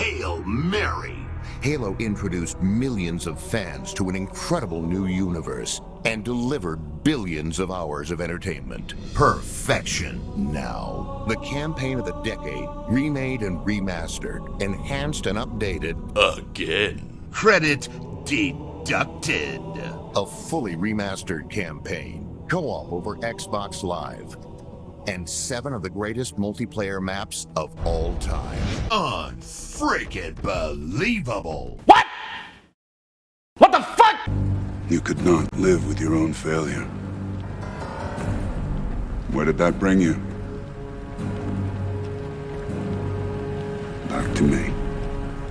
Hail Mary! Halo introduced millions of fans to an incredible new universe and delivered billions of hours of entertainment. Perfection. Now, the campaign of the decade, remade and remastered, enhanced and updated Again. Credit deducted. A fully remastered campaign, co-op over Xbox Live, and 7 of the greatest multiplayer maps of all time. Unfreaking believable. What? What the fuck? You could not live with your own failure. Where did that bring you? Back to me.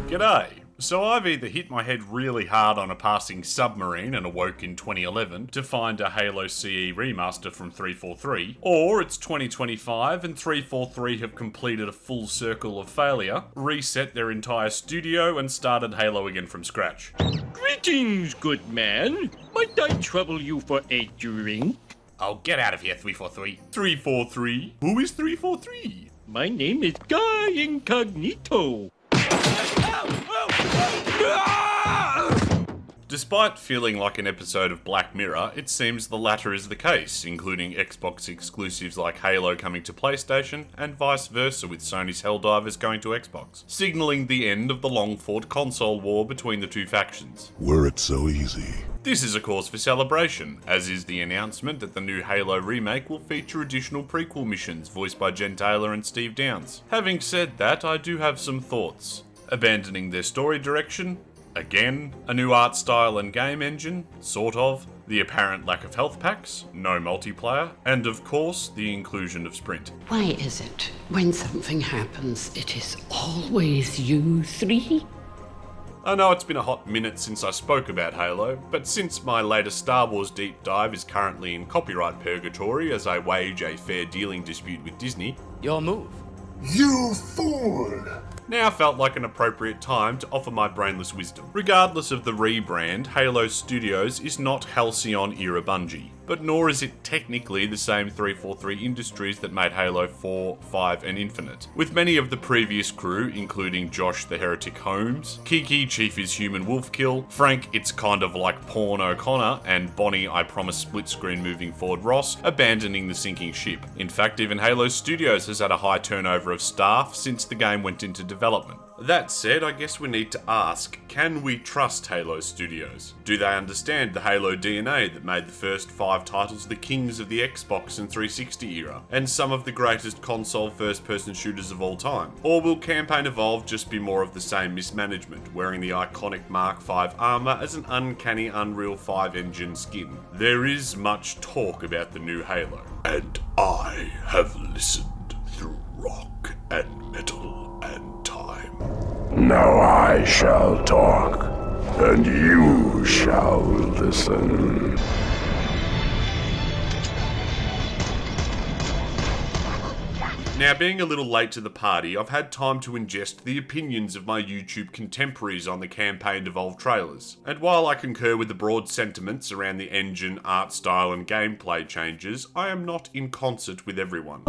G'day. So I've either hit my head really hard on a passing submarine and awoke in 2011 to find a Halo CE remaster from 343, or it's 2025 and 343 have completed a full circle of failure, reset their entire studio and started Halo again from scratch. Greetings, good man. Might I trouble you for a drink? Oh, get out of here, 343. 343? Who is 343? My name is Guy Incognito. Despite feeling like an episode of Black Mirror, it seems the latter is the case, including Xbox exclusives like Halo coming to PlayStation, and vice versa with Sony's Helldivers going to Xbox, signalling the end of the long-fought console war between the two factions. Were it so easy. This is a cause for celebration, as is the announcement that the new Halo remake will feature additional prequel missions voiced by Jen Taylor and Steve Downes. Having said that, I do have some thoughts. Abandoning their story direction? Again, a new art style and game engine, sort of, the apparent lack of health packs, no multiplayer, and of course, the inclusion of sprint. Why is it, when something happens, it is always you three? I know it's been a hot minute since I spoke about Halo, but since my latest Star Wars deep dive is currently in copyright purgatory as I wage a fair dealing dispute with Disney, Your move. You fool! now felt like an appropriate time to offer my brainless wisdom. Regardless of the rebrand, Halo Studios is not Halcyon-era Bungie, but nor is it technically the same 343 Industries that made Halo 4, 5 and Infinite. With many of the previous crew, including Josh the Heretic Holmes, Kiki Chief is Human Wolfkill, Frank It's Kind of Like Porn O'Connor, and Bonnie I Promise Split Screen Moving Forward Ross abandoning the sinking ship. In fact, even Halo Studios has had a high turnover of staff since the game went into development. That said, I guess we need to ask, can we trust Halo Studios? Do they understand the Halo DNA that made the first 5 titles the kings of the Xbox and 360 era, and some of the greatest console first-person shooters of all time? Or will Campaign Evolved just be more of the same mismanagement, wearing the iconic Mark V armour as an uncanny Unreal 5 engine skin? There is much talk about the new Halo. And I have listened through rock and metal and time. Now I shall talk, and you shall listen. Now, being a little late to the party, I've had time to ingest the opinions of my YouTube contemporaries on the Campaign Evolved trailers. And while I concur with the broad sentiments around the engine, art style and gameplay changes, I am not in concert with everyone.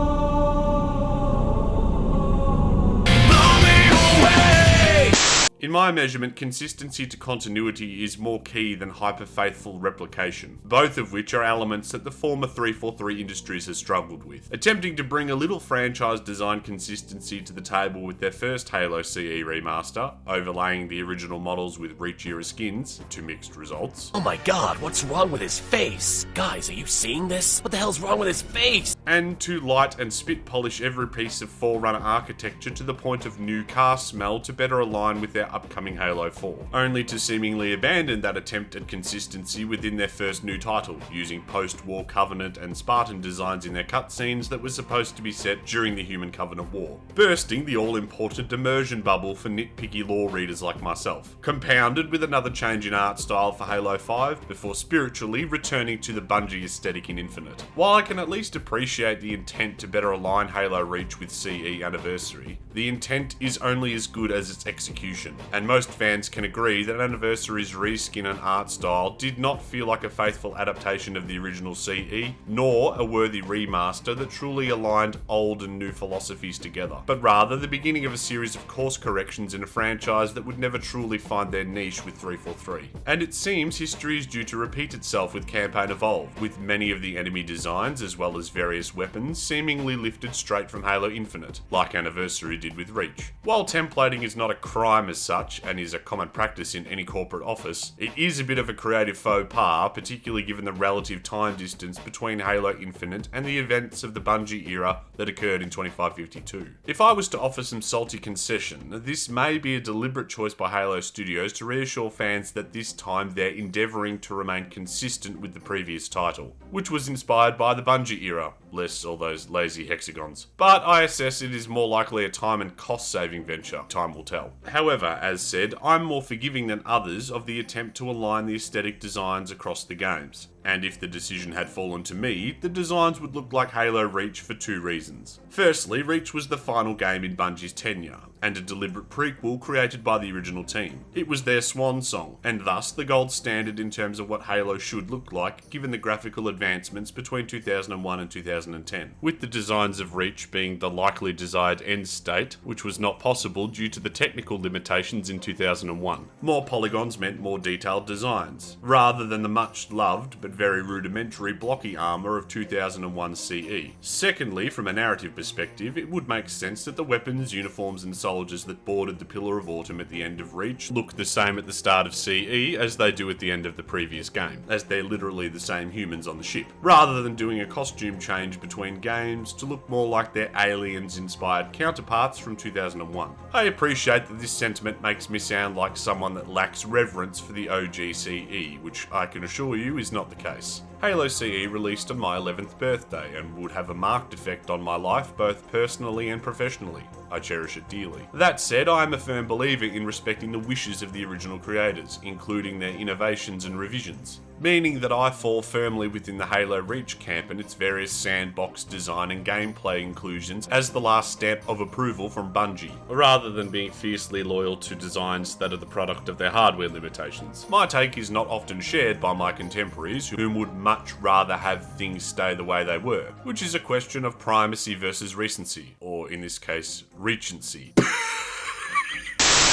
In my measurement, consistency to continuity is more key than hyper-faithful replication, both of which are elements that the former 343 Industries has struggled with. Attempting to bring a little franchise design consistency to the table with their first Halo CE remaster, overlaying the original models with Reach-era skins, to mixed results. Oh my god, what's wrong with his face? Guys, are you seeing this? What the hell's wrong with his face? And to light and spit polish every piece of Forerunner architecture to the point of new car smell to better align with their upcoming Halo 4, only to seemingly abandon that attempt at consistency within their first new title, using post-war Covenant and Spartan designs in their cutscenes that were supposed to be set during the Human Covenant War, bursting the all-important immersion bubble for nitpicky lore readers like myself, compounded with another change in art style for Halo 5 before spiritually returning to the Bungie aesthetic in Infinite. While I can at least appreciate appreciate the intent to better align Halo Reach with CE Anniversary, the intent is only as good as its execution, and most fans can agree that Anniversary's reskin and art style did not feel like a faithful adaptation of the original CE, nor a worthy remaster that truly aligned old and new philosophies together, but rather the beginning of a series of course corrections in a franchise that would never truly find their niche with 343. And it seems history is due to repeat itself with Campaign Evolved, with many of the enemy designs as well as various weapons seemingly lifted straight from Halo Infinite, like Anniversary did with Reach. While templating is not a crime as such, and is a common practice in any corporate office, it is a bit of a creative faux pas, particularly given the relative time distance between Halo Infinite and the events of the Bungie era that occurred in 2552. If I was to offer some salty concession, this may be a deliberate choice by Halo Studios to reassure fans that this time they're endeavouring to remain consistent with the previous title, which was inspired by the Bungie era, less all those lazy hexagons. But I assess it is more likely a time and cost-saving venture. Time will tell. However, as said, I'm more forgiving than others of the attempt to align the aesthetic designs across the games. And if the decision had fallen to me, the designs would look like Halo Reach for two reasons. Firstly, Reach was the final game in Bungie's tenure, and a deliberate prequel created by the original team. It was their swan song, and thus the gold standard in terms of what Halo should look like given the graphical advancements between 2001 and 2010, with the designs of Reach being the likely desired end state, which was not possible due to the technical limitations in 2001. More polygons meant more detailed designs, rather than the much loved but very rudimentary blocky armour of 2001 CE. Secondly, from a narrative perspective, it would make sense that the weapons, uniforms and soldiers that boarded the Pillar of Autumn at the end of Reach look the same at the start of CE as they do at the end of the previous game, as they're literally the same humans on the ship, rather than doing a costume change between games to look more like their aliens-inspired counterparts from 2001. I appreciate that this sentiment makes me sound like someone that lacks reverence for the OG CE, which I can assure you is not the case. Halo CE released on my 11th birthday and would have a marked effect on my life both personally and professionally. I cherish it dearly. That said, I am a firm believer in respecting the wishes of the original creators, including their innovations and revisions, meaning that I fall firmly within the Halo Reach camp and its various sandbox design and gameplay inclusions as the last stamp of approval from Bungie, rather than being fiercely loyal to designs that are the product of their hardware limitations. My take is not often shared by my contemporaries, whom would much rather have things stay the way they were, which is a question of primacy versus recency, or in this case, recency.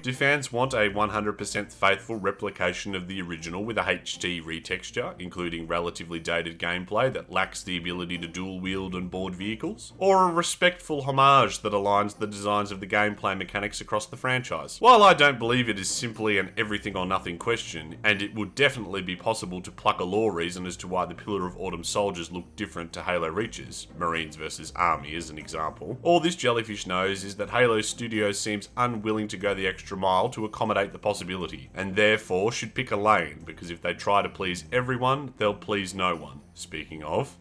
Do fans want a 100% faithful replication of the original with a HD retexture, including relatively dated gameplay that lacks the ability to dual wield and board vehicles? Or a respectful homage that aligns the designs of the gameplay mechanics across the franchise? While I don't believe it is simply an everything or nothing question, and it would definitely be possible to pluck a lore reason as to why the Pillar of Autumn soldiers look different to Halo Reach's, Marines versus Army as an example, all this jellyfish knows is that Halo Studios seems unwilling to go the extra mile to accommodate the possibility, and therefore should pick a lane, because if they try to please everyone, they'll please no one. Speaking of...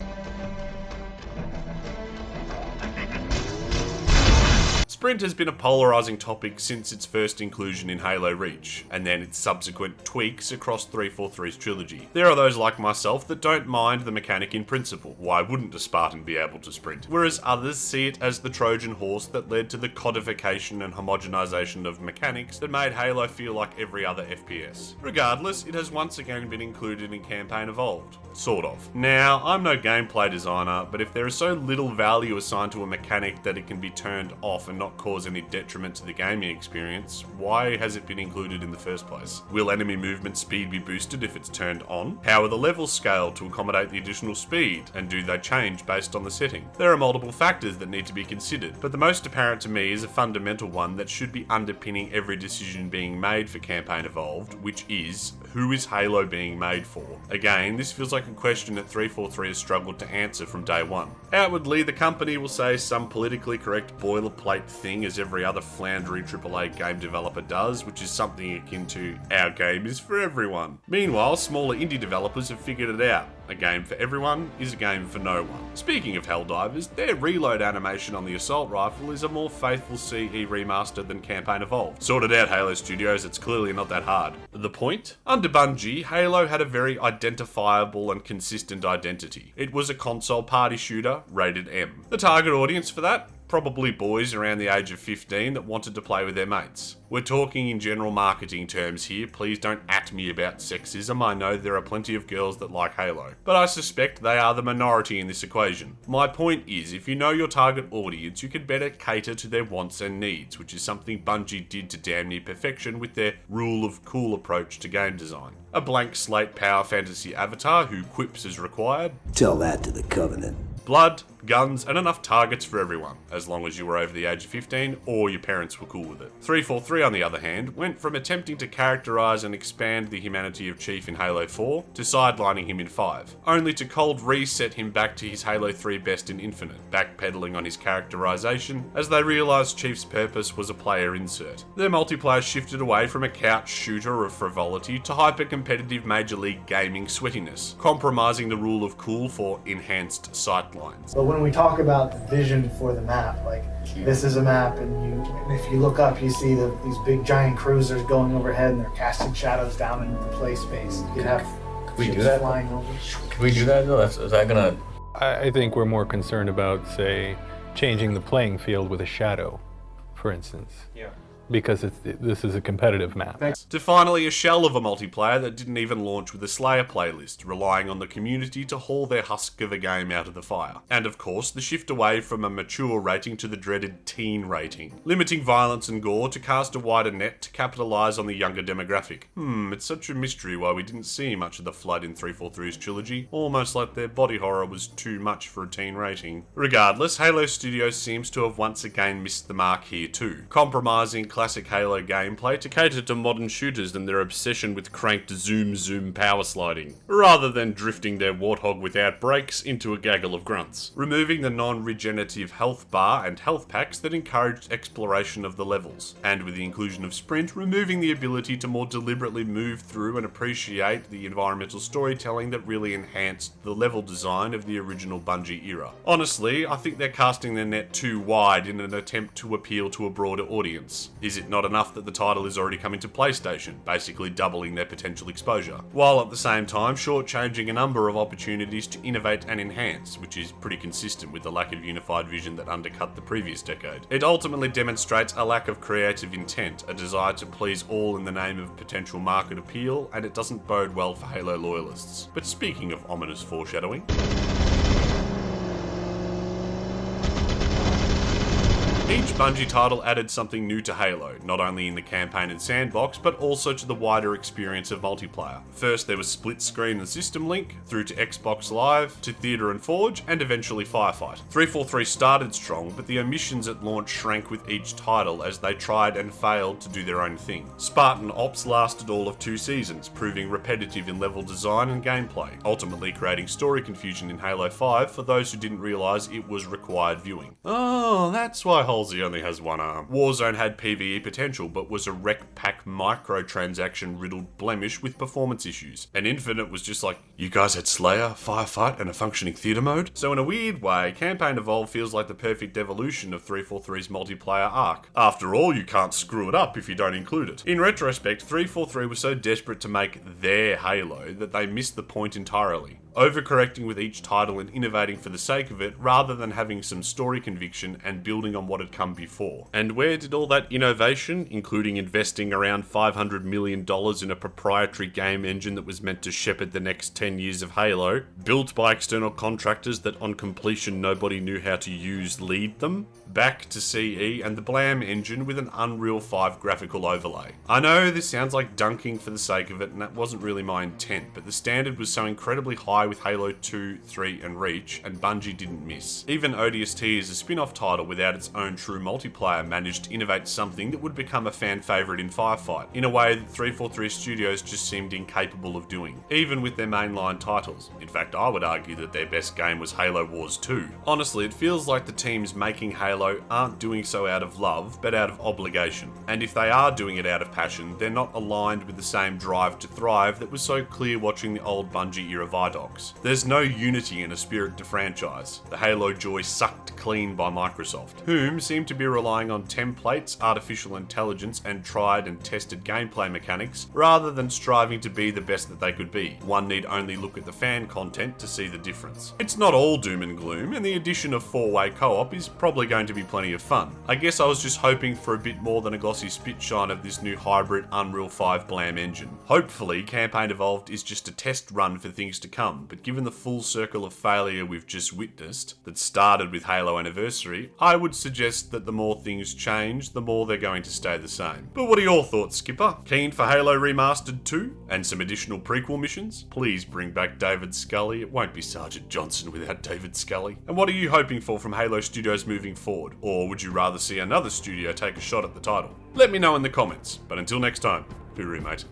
Sprint has been a polarising topic since its first inclusion in Halo Reach, and then its subsequent tweaks across 343's trilogy. There are those like myself that don't mind the mechanic in principle. Why wouldn't a Spartan be able to sprint? Whereas others see it as the Trojan horse that led to the codification and homogenisation of mechanics that made Halo feel like every other FPS. Regardless, it has once again been included in Campaign Evolved. Sort of. Now, I'm no gameplay designer, but if there is so little value assigned to a mechanic that it can be turned off and not cause any detriment to the gaming experience, why has it been included in the first place? Will enemy movement speed be boosted if it's turned on? How are the levels scaled to accommodate the additional speed, and do they change based on the setting? There are multiple factors that need to be considered, but the most apparent to me is a fundamental one that should be underpinning every decision being made for Campaign Evolved, which is, who is Halo being made for? Again, this feels like a question that 343 has struggled to answer from day one. Outwardly, the company will say some politically correct boilerplate thing as every other floundering AAA game developer does, which is something akin to our game is for everyone. Meanwhile, smaller indie developers have figured it out. A game for everyone is a game for no one. Speaking of Helldivers, their reload animation on the assault rifle is a more faithful CE remaster than Campaign Evolved. Sorted out, Halo Studios, it's clearly not that hard. The point? Under Bungie, Halo had a very identifiable and consistent identity. It was a console party shooter, rated M. The target audience for that? Probably boys around the age of 15 that wanted to play with their mates. We're talking in general marketing terms here, please don't at me about sexism, I know there are plenty of girls that like Halo. But I suspect they are the minority in this equation. My point is, if you know your target audience, you can better cater to their wants and needs, which is something Bungie did to damn near perfection with their rule of cool approach to game design. A blank slate power fantasy avatar who quips as required. Tell that to the Covenant. Blood, guns, and enough targets for everyone, as long as you were over the age of 15 or your parents were cool with it. 343, on the other hand, went from attempting to characterise and expand the humanity of Chief in Halo 4 to sidelining him in 5, only to cold reset him back to his Halo 3 best in Infinite, backpedaling on his characterisation as they realised Chief's purpose was a player insert. Their multiplayer shifted away from a couch shooter of frivolity to hyper-competitive Major League Gaming sweatiness, compromising the rule of cool for enhanced sightlines. But when we talk about the vision for the map, like this is a map, and if you look up, you see these big giant cruisers going overhead, and they're casting shadows down into the play space. You have ships flying over. Can we do that though? Is that gonna? I think we're more concerned about, say, changing the playing field with a shadow, for instance. Yeah. Because this is a competitive map. To finally a shell of a multiplayer that didn't even launch with a Slayer playlist, relying on the community to haul their husk of a game out of the fire. And of course, the shift away from a mature rating to the dreaded teen rating, limiting violence and gore to cast a wider net to capitalise on the younger demographic. It's such a mystery why we didn't see much of the Flood in 343's trilogy, almost like their body horror was too much for a teen rating. Regardless, Halo Studios seems to have once again missed the mark here too, compromising classic Halo gameplay to cater to modern shooters and their obsession with cranked zoom power sliding, rather than drifting their warthog without brakes into a gaggle of grunts. Removing the non-regenerative health bar and health packs that encouraged exploration of the levels, and with the inclusion of sprint, removing the ability to more deliberately move through and appreciate the environmental storytelling that really enhanced the level design of the original Bungie era. Honestly, I think they're casting their net too wide in an attempt to appeal to a broader audience. Is it not enough that the title is already coming to PlayStation, basically doubling their potential exposure, while at the same time shortchanging a number of opportunities to innovate and enhance, which is pretty consistent with the lack of unified vision that undercut the previous decade. It ultimately demonstrates a lack of creative intent, a desire to please all in the name of potential market appeal, and it doesn't bode well for Halo loyalists. But speaking of ominous foreshadowing, each Bungie title added something new to Halo, not only in the campaign and sandbox, but also to the wider experience of multiplayer. First there was split screen and system link, through to Xbox Live, to Theatre and Forge, and eventually Firefight. 343 started strong, but the omissions at launch shrank with each title as they tried and failed to do their own thing. Spartan Ops lasted all of 2 seasons, proving repetitive in level design and gameplay, ultimately creating story confusion in Halo 5 for those who didn't realise it was required viewing. Oh, that's why Halsey only has one arm. Warzone had PvE potential, but was a rec pack microtransaction riddled blemish with performance issues. And Infinite was just like, you guys had Slayer, Firefight, and a functioning theatre mode? So in a weird way, Campaign Evolved feels like the perfect evolution of 343's multiplayer arc. After all, you can't screw it up if you don't include it. In retrospect, 343 was so desperate to make their Halo that they missed the point entirely, overcorrecting with each title and innovating for the sake of it, rather than having some story conviction and building on what had come before. And where did all that innovation, including investing around $500 million in a proprietary game engine that was meant to shepherd the next 10 years of Halo, built by external contractors that on completion nobody knew how to use, lead them? Back to CE and the Blam engine with an Unreal 5 graphical overlay. I know this sounds like dunking for the sake of it, and that wasn't really my intent, but the standard was so incredibly high with Halo 2, 3 and Reach, and Bungie didn't miss. Even ODST as a spin-off title without its own true multiplayer managed to innovate something that would become a fan favourite in Firefight, in a way that 343 Studios just seemed incapable of doing, even with their mainline titles. In fact, I would argue that their best game was Halo Wars 2. Honestly, it feels like the teams making Halo aren't doing so out of love, but out of obligation. And if they are doing it out of passion, they're not aligned with the same drive to thrive that was so clear watching the old Bungie era Vidocs. There's no unity and a spirit to franchise. The Halo joy sucked clean by Microsoft, whom seem to be relying on templates, artificial intelligence, and tried and tested gameplay mechanics, rather than striving to be the best that they could be. One need only look at the fan content to see the difference. It's not all doom and gloom, and the addition of 4-way co-op is probably going to be plenty of fun. I guess I was just hoping for a bit more than a glossy spitshine of this new hybrid Unreal 5 Blam engine. Hopefully, Campaign Evolved is just a test run for things to come, but given the full circle of failure we've just witnessed, that started with Halo Anniversary, I would suggest that the more things change, the more they're going to stay the same. But what are your thoughts, Skipper? Keen for Halo Remastered 2? And some additional prequel missions? Please bring back David Scully. It won't be Sergeant Johnson without David Scully. And what are you hoping for from Halo Studios moving forward? Or would you rather see another studio take a shot at the title? Let me know in the comments. But until next time, hooroo mate.